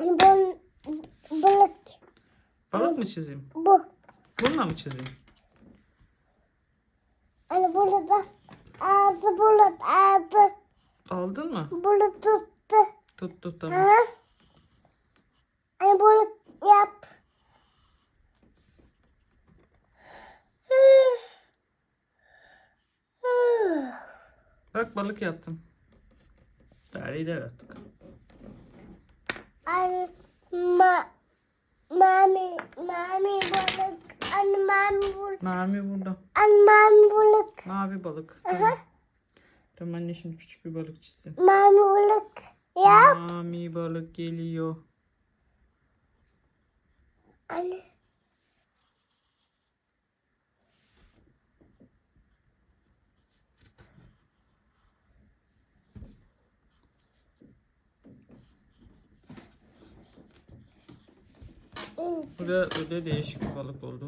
Hani balık. Balık mı çizeyim? Bu. Bununla mı çizeyim? Hani burada ağzı bulut ağzı. Aldın mı? Bulut tuttu. Tuttu tamam. Ha? Hani bulut yap. Bak balık yaptım. Daha gider artık. Hani mami balık. Hani mami bulut. Mavi burada. Hani mami balık. Mavi balık. Tamam. Tamam anne şimdi küçük bir balık çizsin. Mami balık yap. Mavi balık geliyor. Hani. Burada değişik bir balık oldu.